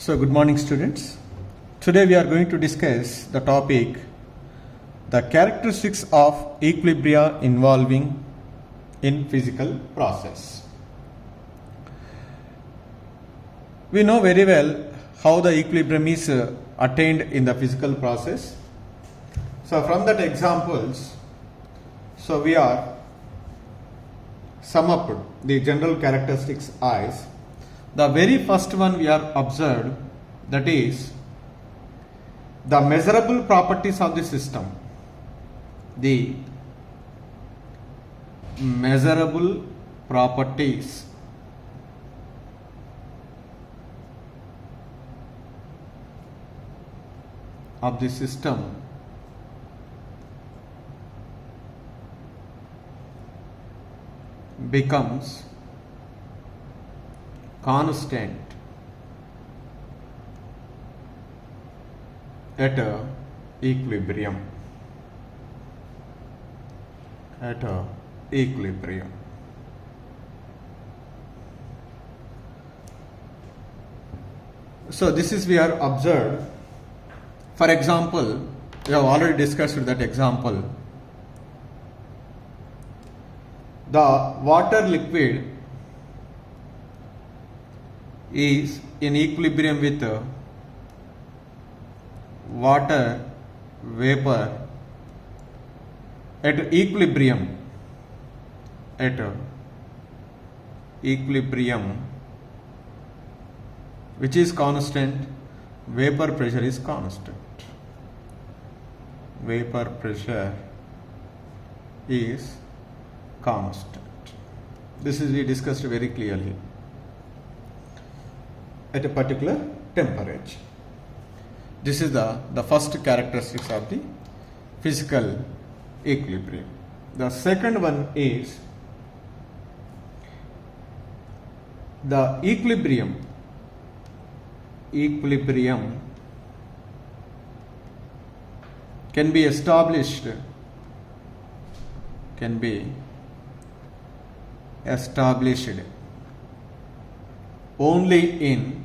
So, good morning, students. Today we are going to discuss the topic the characteristics of equilibria involving in physical process. We know very well how the equilibrium is attained in the physical process. So, from that examples, we are sum up the general characteristics as the very first one we are observed, that is the measurable properties of the system. The measurable properties of the system becomes constant at equilibrium. So this is we are observed. For example, we have already discussed that example. The water liquid is in equilibrium with water vapor at equilibrium, which is constant. Vapor pressure is constant. Vapor pressure is constant. This is we discussed very clearly. At a particular temperature. This is the first characteristics of the physical equilibrium. The second one is the equilibrium can be established only in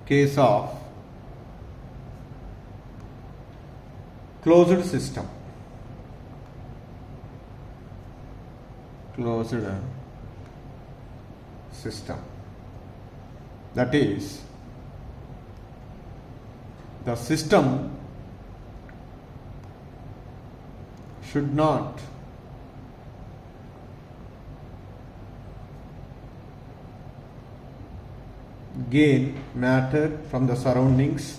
case of closed system. That is, the system should not gain matter from the surroundings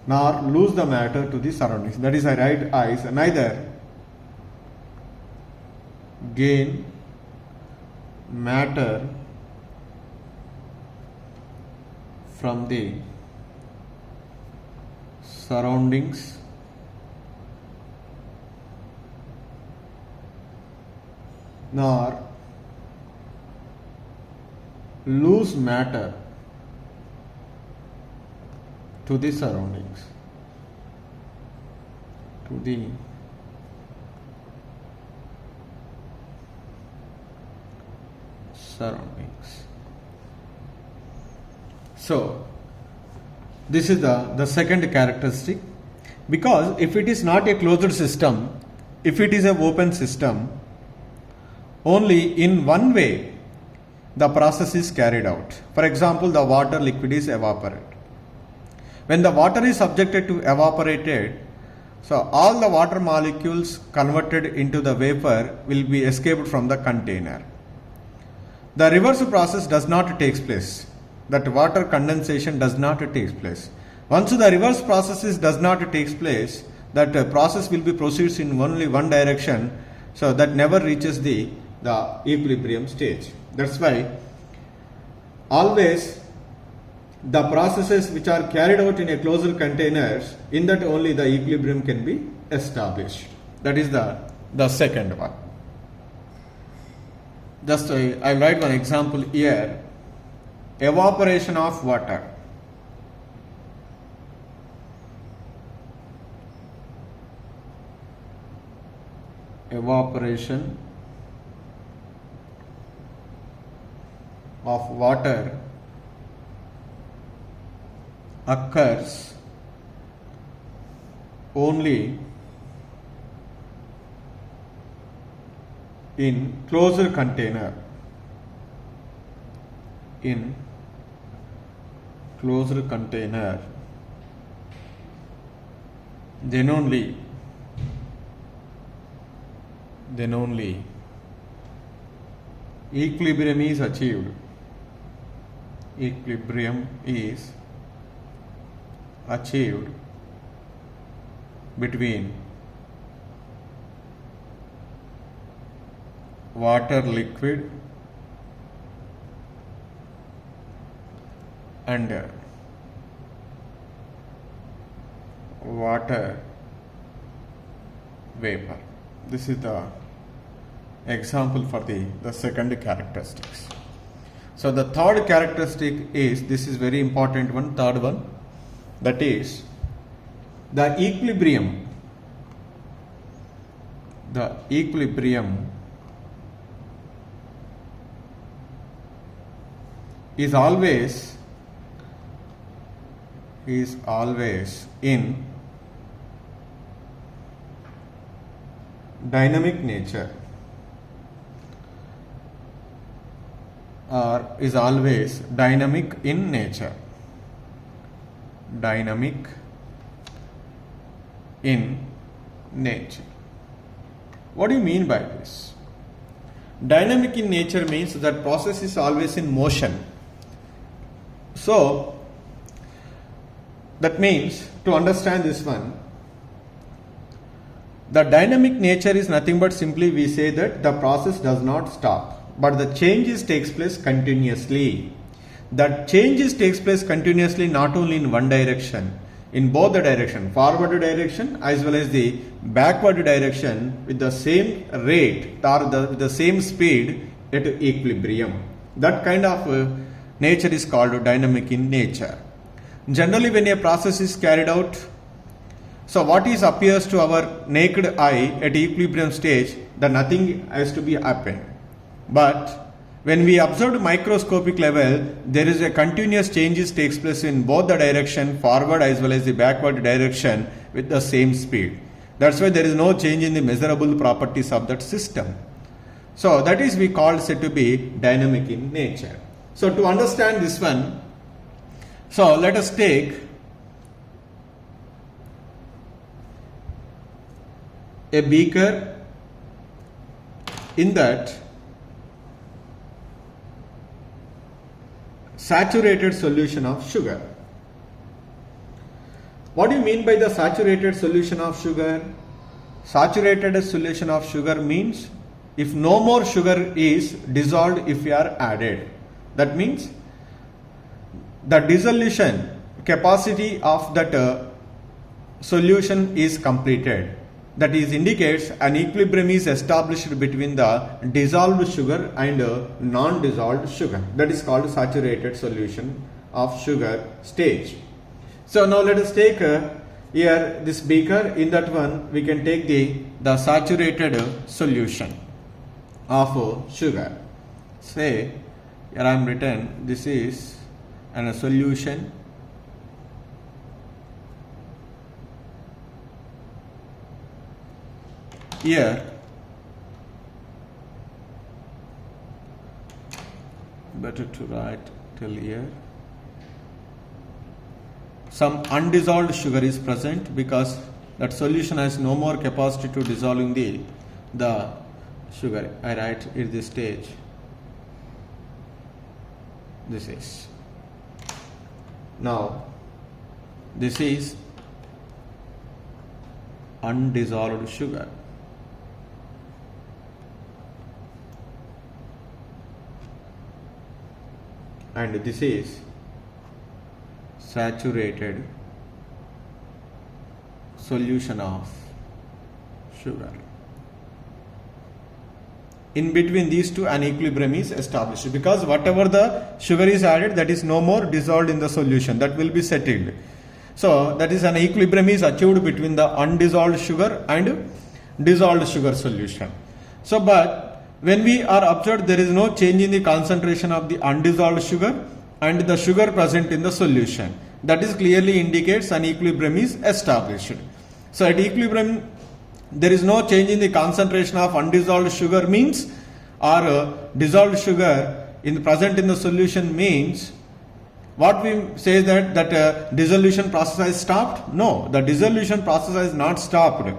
nor lose the matter to the surroundings. That is, I write as neither gain matter from the surroundings nor lose matter to the surroundings. So, this is the second characteristic, because if it is not a closed system, if it is an open system, only in one way the process is carried out. For example, the water liquid is evaporated. When the water is subjected to evaporated, so all the water molecules converted into the vapor will be escaped from the container. The reverse process does not take place. That water condensation does not take place. Once the reverse process does not take place, that process will be proceeds in only one direction, so that never reaches the equilibrium stage. That's why always the processes which are carried out in a closed containers, in that only the equilibrium can be established. That is the second one. Just I write one example here. Evaporation of water. Evaporation of water occurs only in closed container. In closed container, then only equilibrium is achieved. Equilibrium is achieved between water liquid and water vapor. This is the example for the second characteristics. So the third characteristic is, this is very important one, third one, that is the equilibrium. The equilibrium is always in dynamic nature, or is always dynamic in nature. Dynamic in nature. What do you mean by this? Dynamic in nature means that process is always in motion. So that means, to understand this one, the dynamic nature is nothing but simply we say that the process does not stop, but the changes takes place continuously. That changes takes place continuously not only in one direction, in both the direction, forward direction as well as the backward direction, with the same rate or with the same speed at equilibrium. That kind of nature is called dynamic in nature. Generally, when a process is carried out, so what is appears to our naked eye at equilibrium stage, that nothing has to be happened. But when we observe microscopic level, there is a continuous changes takes place in both the direction, forward as well as the backward direction, with the same speed. That's why there is no change in the measurable properties of that system. So that is we call said to be dynamic in nature. So to understand this one, so let us take a beaker. In that saturated solution of sugar. What do you mean by the saturated solution of sugar? Saturated solution of sugar means if no more sugar is dissolved if we are added. That means the dissolution capacity of that solution is completed. That is indicates an equilibrium is established between the dissolved sugar and non-dissolved sugar. That is called saturated solution of sugar stage. So now let us take here this beaker. In that one we can take the saturated solution of sugar. Say here I am written this is a solution here. Better to write till here. Some undissolved sugar is present because that solution has no more capacity to dissolving the sugar. I write at this stage. This is. Now this is undissolved sugar. And this is saturated solution of sugar. In between these two an equilibrium is established because whatever the sugar is added, that is no more dissolved in the solution, that will be settled. So that is an equilibrium is achieved between the undissolved sugar and dissolved sugar solution. So but when we are observed there is no change in the concentration of the undissolved sugar and the sugar present in the solution. that is clearly indicates an equilibrium is established. So at equilibrium there is no change in the concentration of undissolved sugar means, or dissolved sugar present in the solution means, what we say that dissolution process has stopped? No, the dissolution process has not stopped.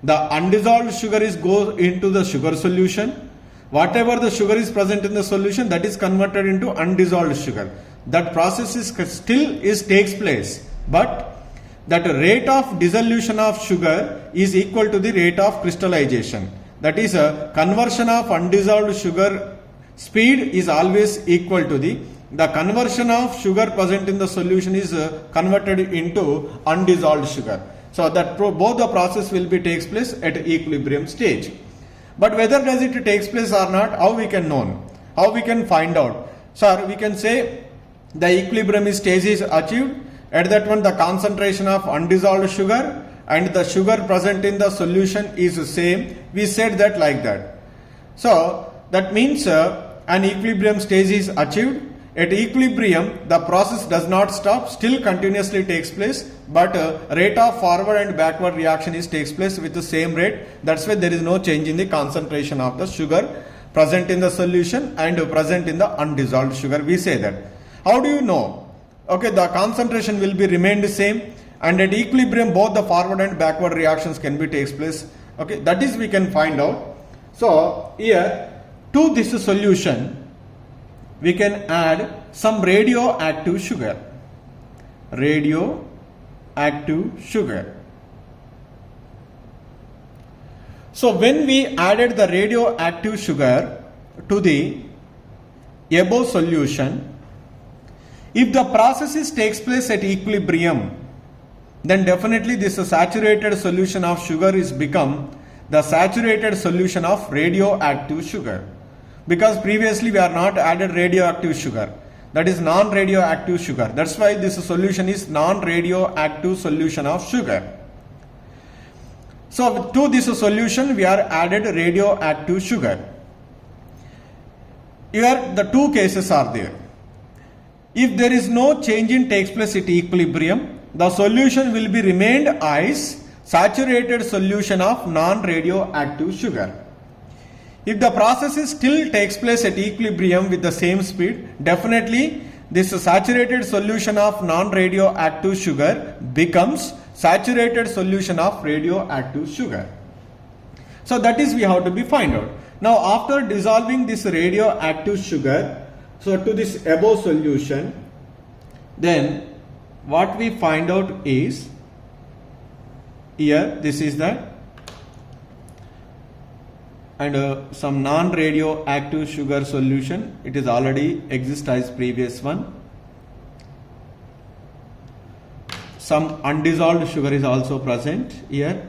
The undissolved sugar is goes into the sugar solution. Whatever the sugar is present in the solution, that is converted into undissolved sugar. That process is still takes place, but that rate of dissolution of sugar is equal to the rate of crystallization. That is, a conversion of undissolved sugar speed is always equal to the conversion of sugar present in the solution is converted into undissolved sugar. So that both the process will be takes place at equilibrium stage. But whether does it takes place or not, how we can know? How we can find out? Sir, we can say the equilibrium stage is achieved. At that one, the concentration of undissolved sugar and the sugar present in the solution is the same. We said that like that. So that means an equilibrium stage is achieved. At equilibrium, the process does not stop, still continuously takes place, but rate of forward and backward reaction takes place with the same rate. That's why there is no change in the concentration of the sugar present in the solution and present in the undissolved sugar. We say that. How do you know? Okay, the concentration will be remained the same, and at equilibrium both the forward and backward reactions can be takes place. Okay, that is we can find out. So here to this solution we can add some radioactive sugar. Radioactive sugar. So when we added the radioactive sugar to the above solution, if the process takes place at equilibrium, then definitely this saturated solution of sugar is become the saturated solution of radioactive sugar. Because previously we are not added radioactive sugar, that is non-radioactive sugar. That's why this solution is non-radioactive solution of sugar. So to this solution we are added radioactive sugar. Here the two cases are there. If there is no change in takes place at equilibrium, the solution will be remained as saturated solution of non-radioactive sugar. If the process still takes place at equilibrium with the same speed, definitely this saturated solution of non-radioactive sugar becomes saturated solution of radioactive sugar. So that is we have to be find out. Now after dissolving this radioactive sugar, so to this above solution, then what we find out is, here this is the, and some non-radioactive sugar solution, it is already exist as previous one. Some undissolved sugar is also present here.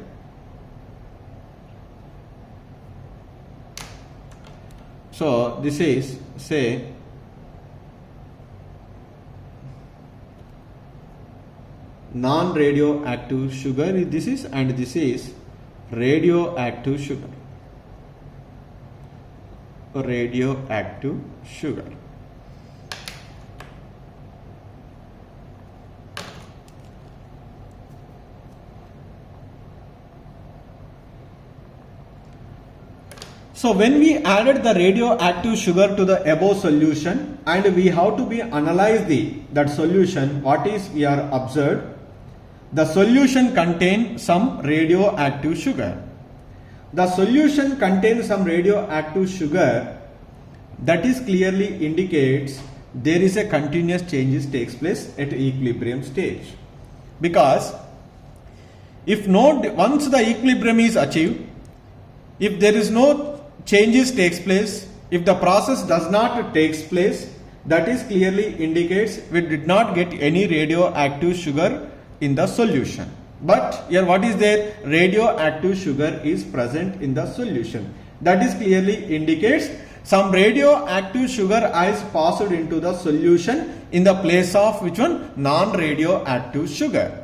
So this is, say, non-radioactive sugar, this is, and this is radioactive sugar. Radioactive sugar. So when we added the radioactive sugar to the above solution, and we have to be analyze that solution, what is we are observed, the solution contain some radioactive sugar. The solution contains some radioactive sugar, that is clearly indicates there is a continuous changes takes place at equilibrium stage. Because if once the equilibrium is achieved, if there is no changes takes place, if the process does not takes place, that is clearly indicates we did not get any radioactive sugar in the solution. But here what is there? Radioactive sugar is present in the solution. That is clearly indicates some radioactive sugar is passed into the solution in the place of which one? Non-radioactive sugar.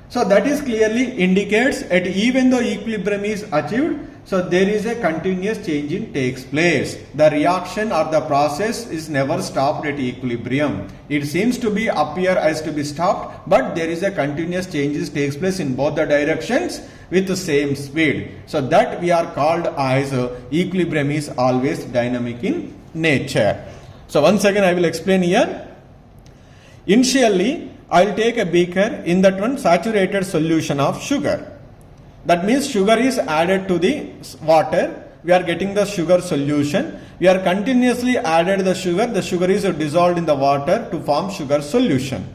So that is clearly indicates at even though equilibrium is achieved, So there is a continuous change in takes place. The reaction or the process is never stopped at equilibrium. It seems to be appear as to be stopped, but there is a continuous changes takes place in both the directions with the same speed. So that we are called as equilibrium is always dynamic in nature. So once again I will explain here. Initially I will take a beaker, in that one saturated solution of sugar. That means sugar is added to the water. We are getting the sugar solution. We are continuously added the sugar. The sugar is dissolved in the water to form sugar solution.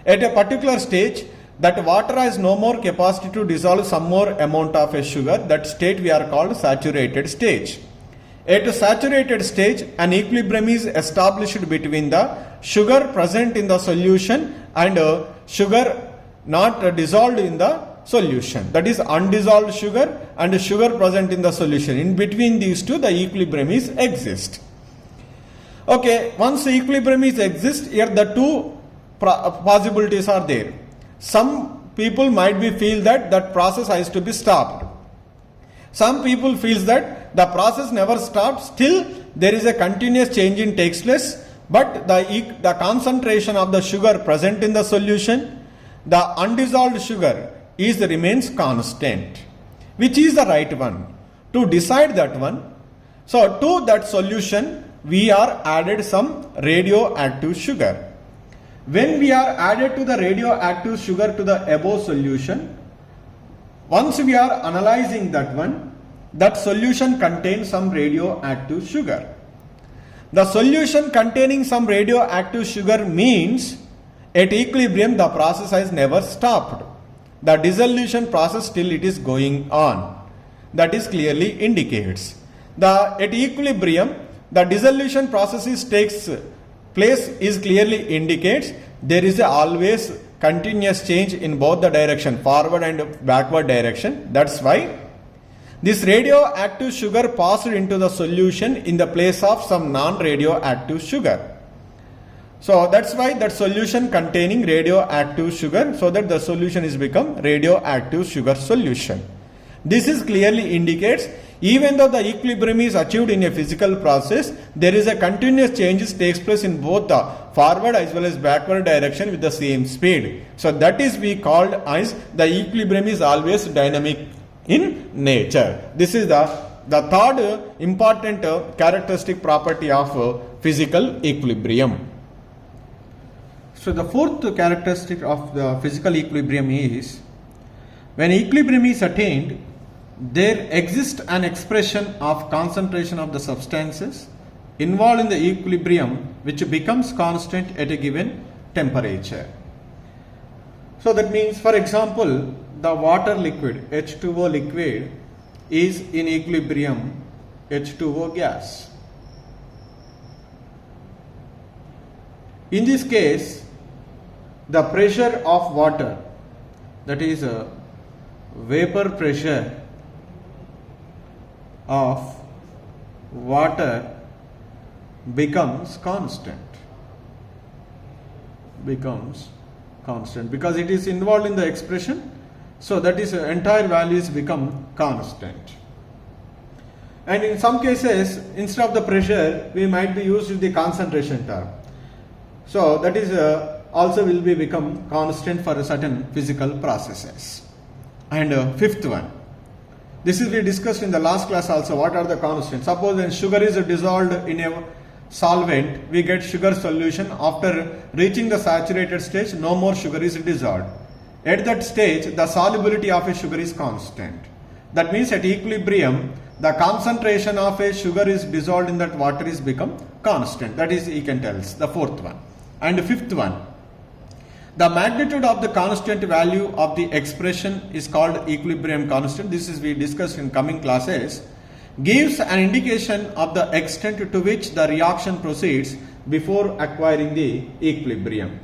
At a particular stage, that water has no more capacity to dissolve some more amount of a sugar. That state we are called saturated stage. At a saturated stage, an equilibrium is established between the sugar present in the solution and sugar not dissolved in the solution. That is undissolved sugar and sugar present in the solution. In between these two, the equilibrium is exist. Okay, once the equilibrium is exist, here the two possibilities are there. Some people might be feel that that process has to be stopped. Some people feels that the process never stops, still there is a continuous change in takes place, but the concentration of the sugar present in the solution, the undissolved sugar remains constant. Which is the right one? To decide that one, so to that solution we are added some radioactive sugar. When we are added to the radioactive sugar to the above solution, once we are analyzing that one, that solution contains some radioactive sugar. The solution containing some radioactive sugar means at equilibrium the process has never stopped. The dissolution process still it is going on. That is clearly indicates. At equilibrium, the dissolution process takes place is clearly indicates there is always continuous change in both the direction, forward and backward direction. That's why this radioactive sugar passed into the solution in the place of some non-radioactive sugar. So that's why that solution containing radioactive sugar, so that the solution is become radioactive sugar solution. This is clearly indicates even though the equilibrium is achieved in a physical process, there is a continuous changes takes place in both the forward as well as backward direction with the same speed. So that is we called as the equilibrium is always dynamic in nature. This is the third important characteristic property of physical equilibrium. So the fourth characteristic of the physical equilibrium is when equilibrium is attained, there exists an expression of concentration of the substances involved in the equilibrium which becomes constant at a given temperature. So that means, for example, the water liquid H2O liquid is in equilibrium H2O gas. In this case, the pressure of water, that is a vapor pressure of water becomes constant because it is involved in the expression, so that is entire values become constant. And in some cases, instead of the pressure, we might be used the concentration term. So that is also will be become constant for a certain physical processes. And fifth one, this is we discussed in the last class also. What are the constants? Suppose when sugar is dissolved in a solvent, we get sugar solution. After reaching the saturated stage, no more sugar is dissolved. At that stage, the solubility of a sugar is constant. That means at equilibrium, the concentration of a sugar is dissolved in that water is become constant. That is, you can tell us the fourth one. And fifth one, the magnitude of the constant value of the expression is called equilibrium constant. This is we discussed in coming classes. Gives an indication of the extent to which the reaction proceeds before acquiring the equilibrium.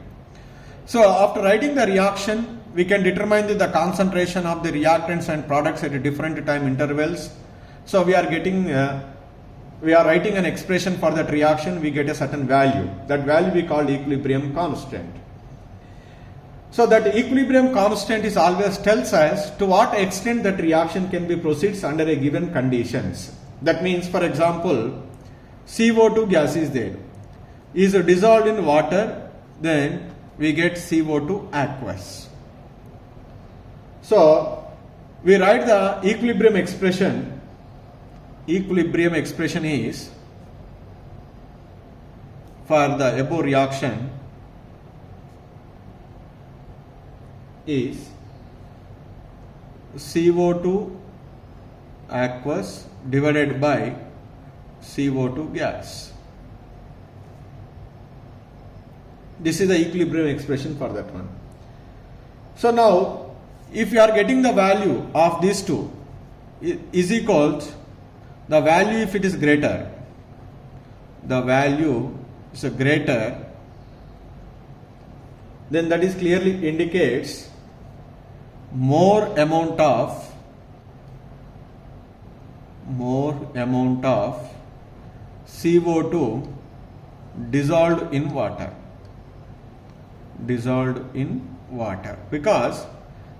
So after writing the reaction, we can determine the concentration of the reactants and products at different time intervals. So we are getting we are writing an expression for that reaction, we get a certain value. That value we call equilibrium constant. So that equilibrium constant is always tells us to what extent that reaction can be proceeds under a given conditions. That means, for example, CO2 gas is there, is dissolved in water, then we get CO2 aqueous. So we write the equilibrium expression. Equilibrium expression is for the above reaction is CO2 aqueous divided by CO2 gas. This is the equilibrium expression for that one. So now, if you are getting the value of these two is equals the value, if it is greater, the value is greater, then that is clearly indicates more amount of CO2 dissolved in water. Because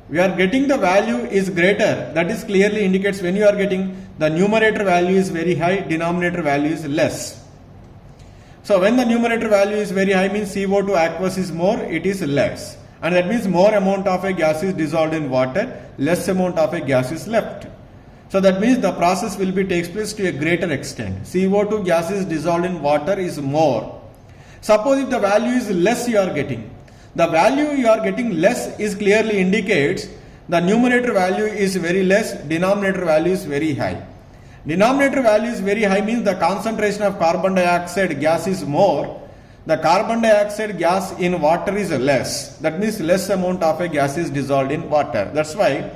we are getting the value is greater, that is clearly indicates when you are getting the numerator value is very high, denominator value is less. So when the numerator value is very high means CO2 aqueous is more, it is less, and that means more amount of a gas is dissolved in water, less amount of a gas is left. So that means the process will be takes place to a greater extent. CO2 gas is dissolved in water is more. Suppose if the value is less you are getting, the value you are getting less is clearly indicates the numerator value is very less, denominator value is very high. Denominator value is very high means the concentration of carbon dioxide gas is more, the carbon dioxide gas in water is less. That means less amount of a gas is dissolved in water. That's why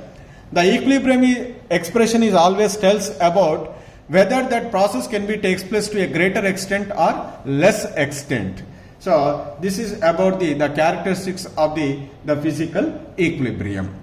the equilibrium expression is always tells about whether that process can be takes place to a greater extent or less extent. So this is about the characteristics of the physical equilibrium.